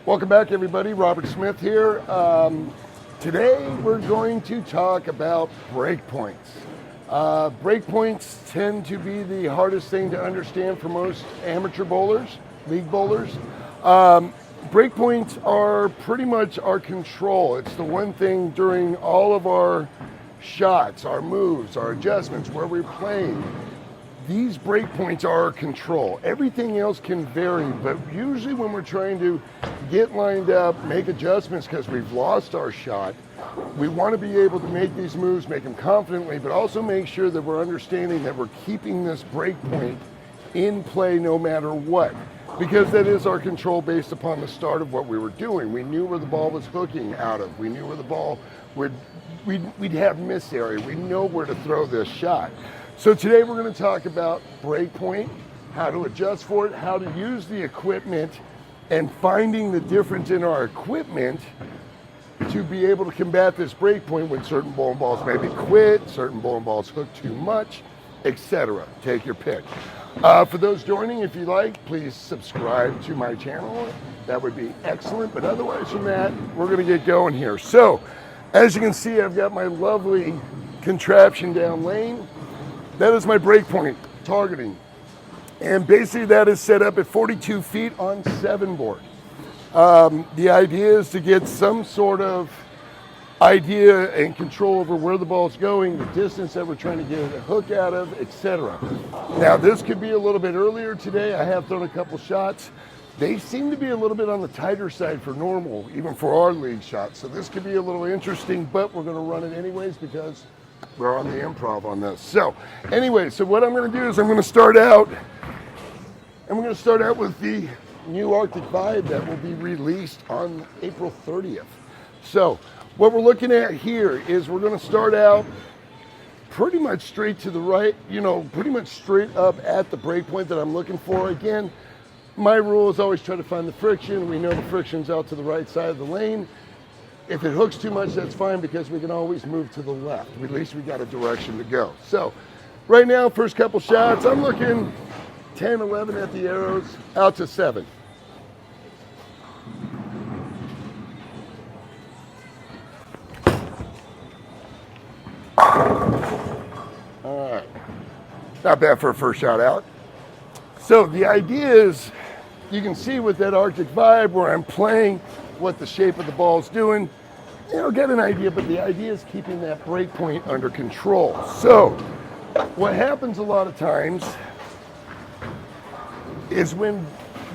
Welcome back, everybody. Robert Smith here. Today we're going to talk about breakpoints. Breakpoints tend to be the hardest thing to understand for most amateur bowlers, league bowlers. Breakpoints are pretty much our control. It's the one thing during all of our shots, our moves, our adjustments, where we're playing. These breakpoints are our control. Everything else can vary, but usually when we're trying to get lined up, make adjustments because we've lost our shot, we want to be able to make these moves, make them confidently, but also make sure that we're understanding that we're keeping this breakpoint in play no matter what, because that is our control based upon the start of what we were doing. We knew where the ball was hooking out of. We knew where the ball we'd have miss area. We know where to throw this shot. So today we're going to talk about breakpoint, how to adjust for it, how to use the equipment, and finding the difference in our equipment to be able to combat this breakpoint when certain bowling balls maybe quit, certain bowling balls hook too much, etc. Take your pick. For those joining, if you like, please subscribe to my channel. That would be excellent. But otherwise from that, we're going to get going here. So, as you can see, I've got my lovely contraption down lane. That is my breakpoint targeting. And basically that is set up at 42 feet on 7 board. The idea is to get some sort of idea and control over where the ball's going, the distance that we're trying to get a hook out of, etc. Now this could be a little bit earlier today. I have thrown a couple shots. They seem to be a little bit on the tighter side for normal, even for our league shots. So this could be a little interesting, but we're going to run it anyways because we're on the improv on this. So anyway, so what I'm going to do is I'm going to start out, and we're going to start out with the new Arctic Vibe that will be released on April 30th. So what we're looking at here is we're going to start out pretty much straight to the right, pretty much straight up at the breakpoint that I'm looking for. Again, my rule is always try to find the friction. We know the friction's out to the right side of the lane. If it hooks too much, that's fine because we can always move to the left. At least we got a direction to go. So right now, first couple shots, I'm looking 10, 11 at the arrows, out to 7. All right, not bad for a first shot out. So the idea is, you can see with that Arctic Vibe where I'm playing what the shape of the ball is doing, get an idea, but the idea is keeping that break point under control. So what happens a lot of times is when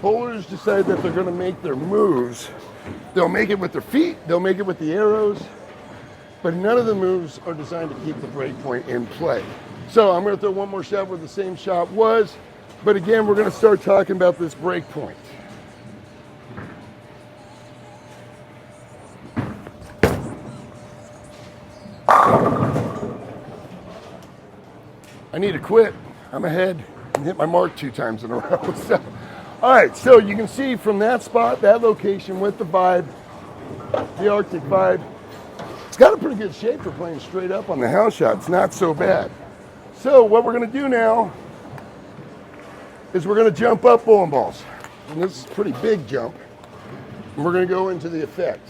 bowlers decide that they're going to make their moves, they'll make it with their feet, they'll make it with the arrows, but none of the moves are designed to keep the break point in play. So I'm going to throw one more shot where the same shot was, but again, we're going to start talking about this break point. I need to quit. I'm ahead and hit my mark 2 times in a row. So, all right, so you can see from that spot, that location with the Vibe, the Arctic Vibe, it's got a pretty good shape for playing straight up on the house shot. It's not so bad. So what we're going to do now is we're going to jump up bowling balls. And this is a pretty big jump. And we're going to go into the effect.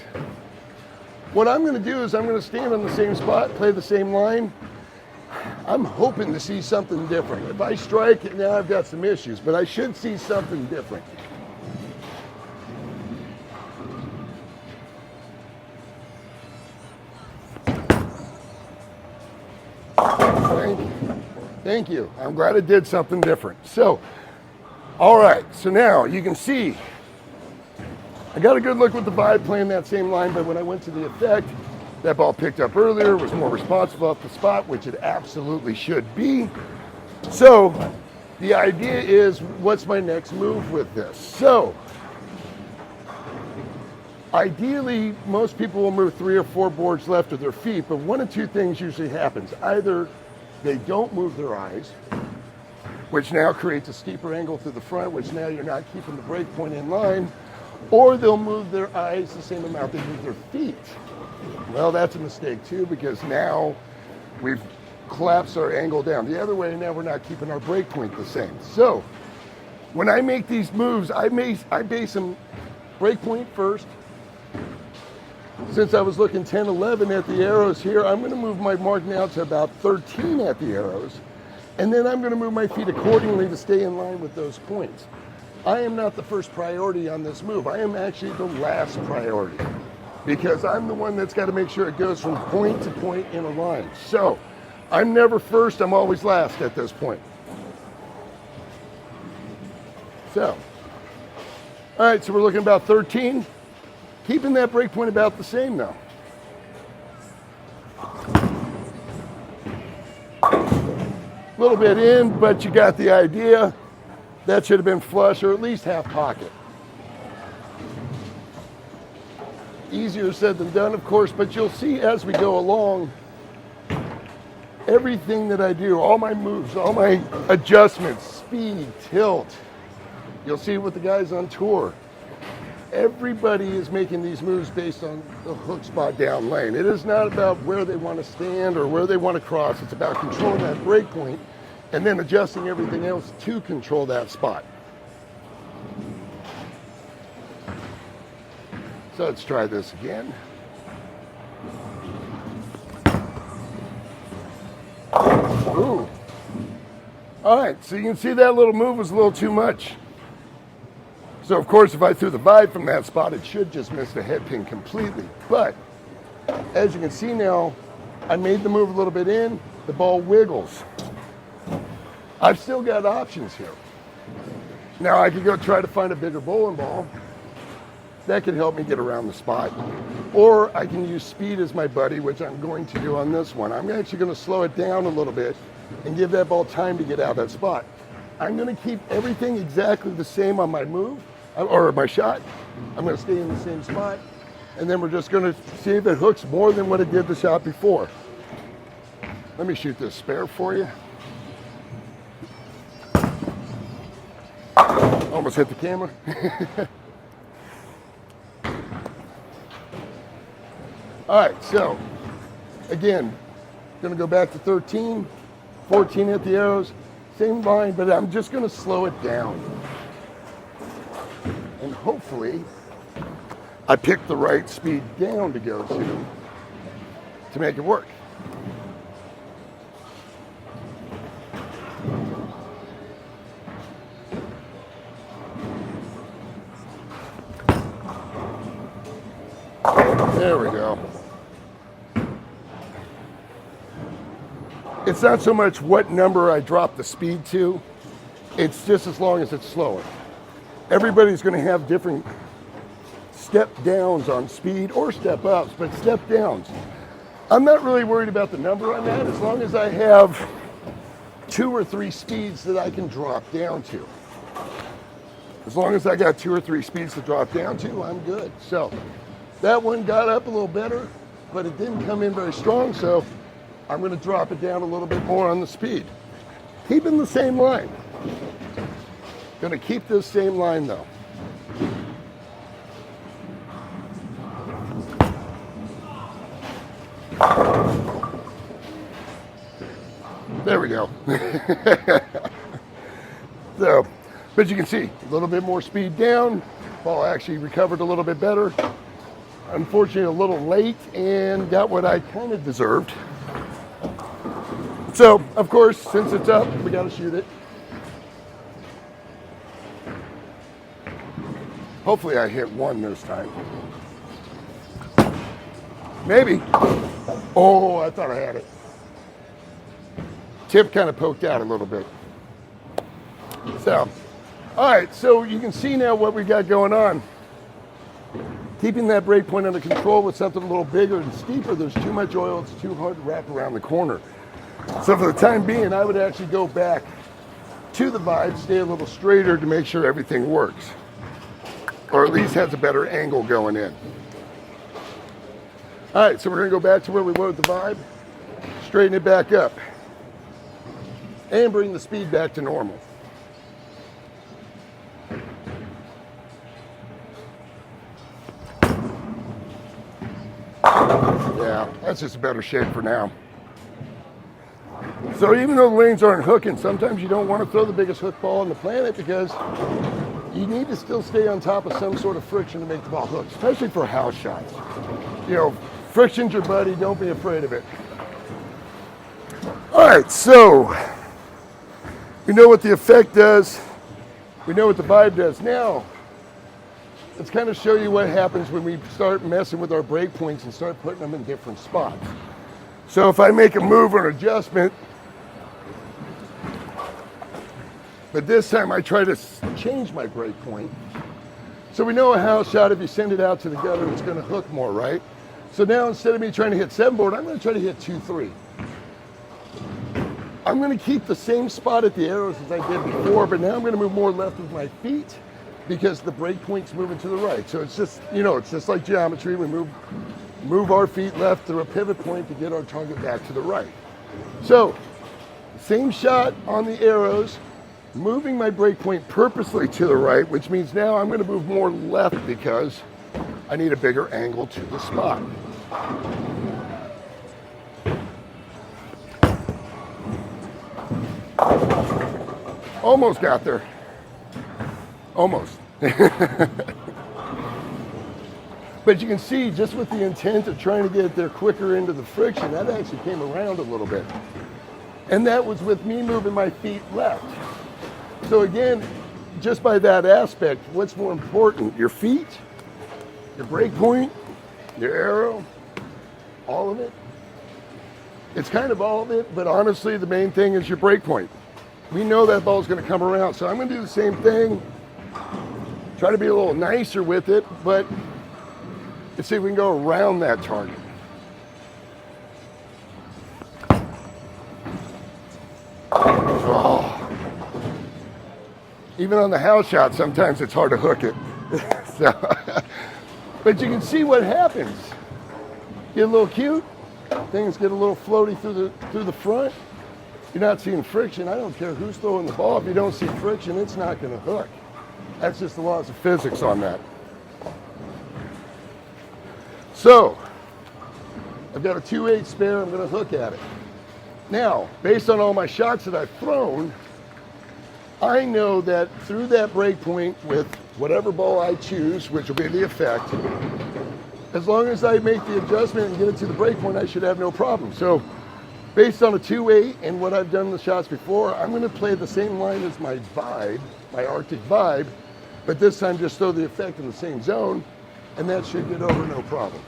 What I'm going to do is I'm going to stand on the same spot, play the same line. I'm hoping to see something different. If I strike it now, I've got some issues, but I should see something different. Thank you. I'm glad I did something different. So, all right, so now you can see I got a good look with the Vibe playing that same line, but when I went to the effect, that ball picked up earlier, was more responsive off the spot, which it absolutely should be. So the idea is, what's my next move with this? So ideally, most people will move 3 or 4 boards left of their feet, but one of 2 things usually happens. Either they don't move their eyes, which now creates a steeper angle through the front, which now you're not keeping the break point in line, or they'll move their eyes the same amount they move their feet. Well, that's a mistake too, because now we've collapsed our angle down. The other way, now we're not keeping our break point the same. So when I make these moves, I base them breakpoint first. Since I was looking 10, 11 at the arrows here, I'm going to move my mark now to about 13 at the arrows. And then I'm going to move my feet accordingly to stay in line with those points. I am not the first priority on this move. I am actually the last priority because I'm the one that's got to make sure it goes from point to point in a line. So I'm never first, I'm always last at this point. So, all right, so we're looking about 13. Keeping that break point about the same though. A little bit in, but you got the idea. That should have been flush or at least half pocket. Easier said than done, of course, but you'll see as we go along, everything that I do, all my moves, all my adjustments, speed, tilt, you'll see with the guys on tour. Everybody is making these moves based on the hook spot down lane. It is not about where they want to stand or where they want to cross. It's about controlling that break point and then adjusting everything else to control that spot. So let's try this again. Ooh. All right, so you can see that little move was a little too much. So of course, if I threw the vibe from that spot, it should just miss the head pin completely. But as you can see now, I made the move a little bit in, the ball wiggles. I've still got options here. Now I could go try to find a bigger bowling ball. That could help me get around the spot. Or I can use speed as my buddy, which I'm going to do on this one. I'm actually going to slow it down a little bit and give that ball time to get out of that spot. I'm going to keep everything exactly the same on my move, or my shot. I'm going to stay in the same spot, and then we're just going to see if it hooks more than what it did the shot before. Let me shoot this spare for you. Almost hit the camera. All right, so again, going to go back to 13, 14 at the arrows, same line, but I'm just going to slow it down. And hopefully I picked the right speed down to go to make it work. There we go. It's not so much what number I drop the speed to, it's just as long as it's slower. Everybody's going to have different step downs on speed or step ups, but step downs. I'm not really worried about the number I'm at as long as I have 2 or 3 speeds that I can drop down to. As long as I got 2 or 3 speeds to drop down to, I'm good. So that one got up a little better, but it didn't come in very strong, so I'm going to drop it down a little bit more on the speed. Keeping the same line. Going to keep this same line though. There we go. So, but you can see a little bit more speed down. Ball actually recovered a little bit better. Unfortunately, a little late and got what I kind of deserved. So, of course, since it's up, we got to shoot it. Hopefully I hit one this time. Maybe. Oh, I thought I had it. Tip kind of poked out a little bit. So, all right, so you can see now what we got going on. Keeping that break point under control with something a little bigger and steeper, there's too much oil, it's too hard to wrap around the corner. So for the time being, I would actually go back to the vibe, stay a little straighter to make sure everything works. Or at least has a better angle going in. All right, so we're gonna go back to where we were with the vibe, straighten it back up, and bring the speed back to normal. Yeah, that's just a better shape for now. So even though the lanes aren't hooking, sometimes you don't want to throw the biggest hook ball on the planet because you need to still stay on top of some sort of friction to make the ball hook, especially for house shots. You know, friction's your buddy, don't be afraid of it. All right, so we know what the effect does. We know what the vibe does. Now, let's kind of show you what happens when we start messing with our break points and start putting them in different spots. So if I make a move or an adjustment, but this time I try to change my break point. So we know a house shot, if you send it out to the gutter, it's going to hook more, right? So now instead of me trying to hit 7 board, I'm going to try to hit 2-3. I'm going to keep the same spot at the arrows as I did before, but now I'm going to move more left with my feet because the break point's moving to the right. So it's just, you know, it's just like geometry. We move our feet left through a pivot point to get our target back to the right. So same shot on the arrows, moving my break point purposely to the right, which means now I'm going to move more left because I need a bigger angle to the spot. Almost got there. Almost. But you can see, just with the intent of trying to get it there quicker into the friction, that actually came around a little bit. And that was with me moving my feet left. So again, just by that aspect, what's more important? Your feet, your break point, your arrow, all of it? It's kind of all of it, but honestly, the main thing is your break point. We know that ball's going to come around, so I'm going to do the same thing. Try to be a little nicer with it, but let's see if we can go around that target. Oh. Even on the house shot, sometimes it's hard to hook it. But you can see what happens. Get a little cute, things get a little floaty through the front. You're not seeing friction. I don't care who's throwing the ball. If you don't see friction, it's not going to hook. That's just the laws of physics on that. So, I've got a 2/8 spare. I'm going to hook at it. Now, based on all my shots that I've thrown, I know that through that break point with whatever ball I choose, which will be the effect, as long as I make the adjustment and get it to the break point, I should have no problem. So, based on a 2/8 and what I've done in the shots before, I'm going to play the same line as my vibe, my Arctic vibe, but this time just throw the effect in the same zone, and that should get over no problem.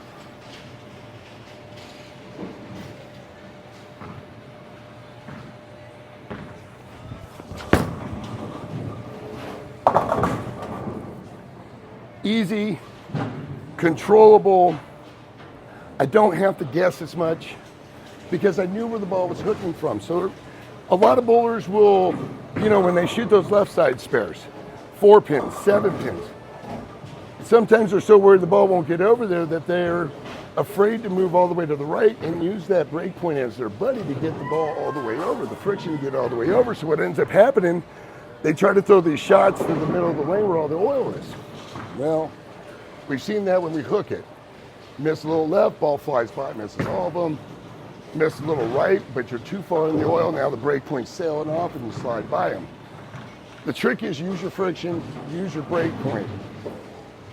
Easy, controllable. I don't have to guess as much because I knew where the ball was hooking from. So a lot of bowlers will, you know, when they shoot those left side spares, 4 pins, 7 pins, sometimes they're so worried the ball won't get over there that they're afraid to move all the way to the right and use that break point as their buddy to get the ball all the way over, the friction to get all the way over. So what ends up happening, they try to throw these shots through the middle of the lane where all the oil is. Well, we've seen that when we hook it. Miss a little left, ball flies by, misses all of them. Miss a little right, but you're too far in the oil. Now the break point's sailing off and you slide by them. The trick is use your friction, use your break point.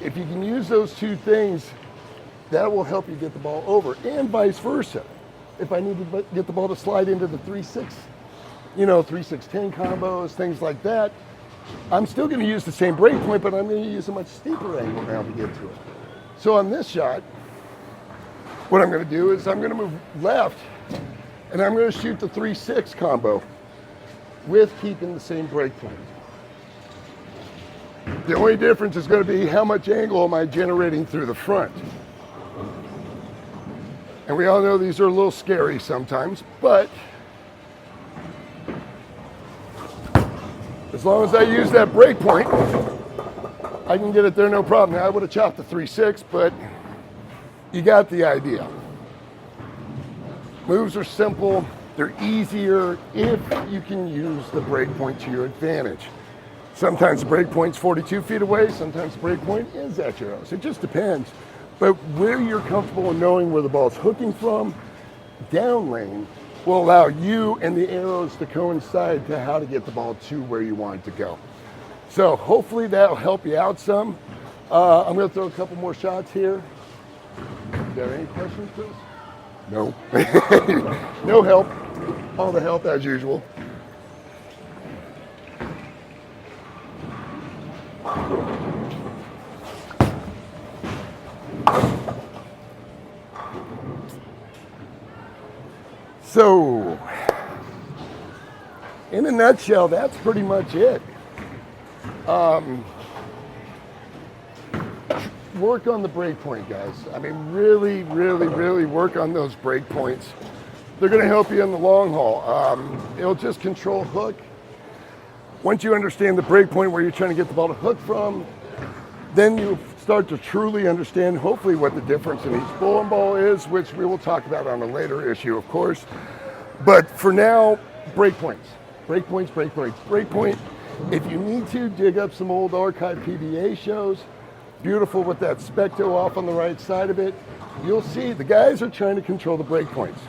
If you can use those two things, that will help you get the ball over, and vice versa. If I need to get the ball to slide into the 3-6, 3-6-10 combos, things like that, I'm still going to use the same break point, but I'm going to use a much steeper angle now to get to it. So on this shot, what I'm going to do is I'm going to move left, and I'm going to shoot the 3-6 combo with keeping the same break point. The only difference is going to be how much angle am I generating through the front. And we all know these are a little scary sometimes, but as long as I use that break point, I can get it there no problem. Now I would have chopped the 3-6, but you got the idea. Moves are simple. They're easier if you can use the break point to your advantage. Sometimes the break point's 42 feet away. Sometimes the break point is at your house. It just depends. But where you're comfortable in knowing where the ball's hooking from, down lane, will allow you and the arrows to coincide to how to get the ball to where you want it to go. So hopefully that'll help you out some. I'm going to throw a couple more shots here. Is there any questions, Chris? No. No help. All the help as usual. So, in a nutshell, that's pretty much it. Work on the break point, guys. I mean, really, really, really work on those break points. They're going to help you in the long haul. It'll just control hook. Once you understand the break point where you're trying to get the ball to hook from, then you start to truly understand, hopefully, what the difference in each bowling ball is, which we will talk about on a later issue, of course. But for now, break points. Break points, break points, break point. If you need to, dig up some old archive PBA shows. Beautiful with that specto off on the right side of it. You'll see the guys are trying to control the break points.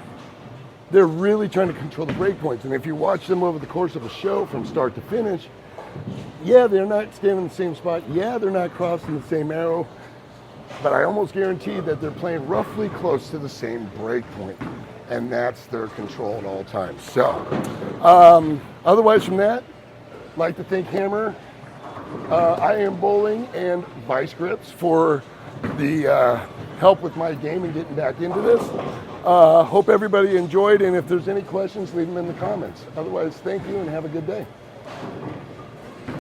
They're really trying to control the break points. And if you watch them over the course of a show from start to finish, yeah, they're not standing in the same spot. Yeah, they're not crossing the same arrow. But I almost guarantee that they're playing roughly close to the same break point. And that's their control at all times. So, otherwise from that, I'd like to thank Hammer, I Am Bowling, and Vice Grips for the help with my game and getting back into this. Hope everybody enjoyed, and if there's any questions, leave them in the comments. Otherwise, thank you and have a good day.